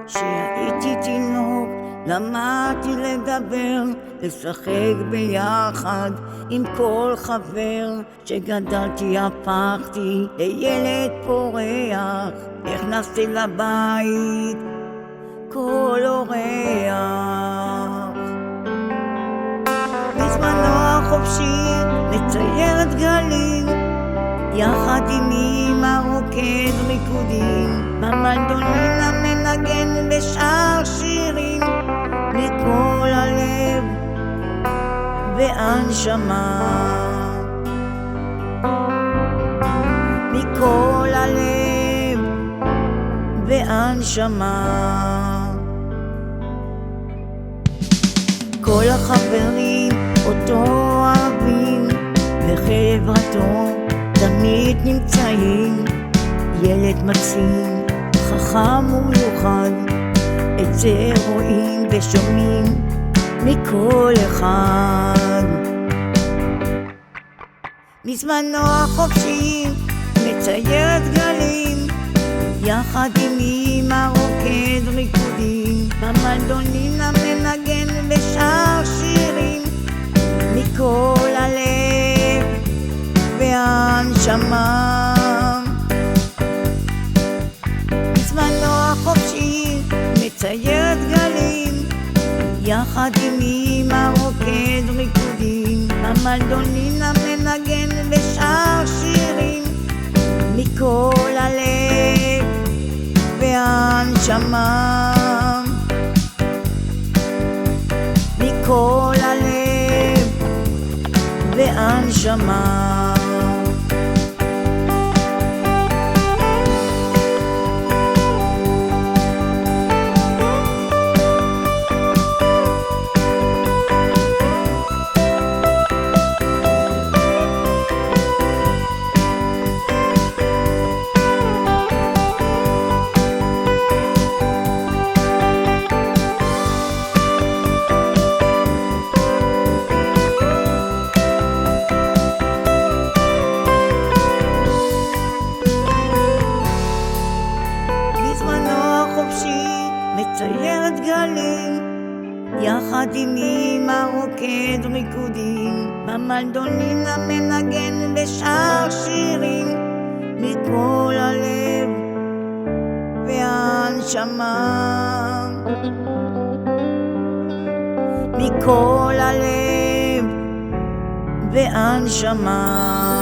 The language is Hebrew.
כשהייתי תינוק למדתי לדבר, לשחק ביחד עם כל חבר. כשגדלתי הפכתי לילד פורח, נכנסתי לבית כל אורח. בזמנו החופשי מצייר דגלים, יחד עם אמא רוקד ריקודים, במנדולינה מנגן ושר שירים מכל הלב והנשמה, מכל הלב והנשמה. כל החברים אותו אוהבים, בחברתו תמיד נמצאים. ילד מקסים, חכם ומיוחד, את זה רואים ושומעים מכל אחד. מזמנו החופשי מצייר דגלים, יחד עם אמא רוקד ריקודים, במנדולינה מנגן ושר שירים מכל הלב והנשמה. בזמנו החופשי מצייר דגלים, יחד עם אמא רוקד ריקודים, במנדולינה מנגן ושר שירים מכל הלב והנשמה, מכל הלב והנשמה. מצייר דגלים, יחד עם אמא רוקד ריקודים, במנדולינה מנגן ושר שירים מכל הלב והנשמה, מכל הלב והנשמה.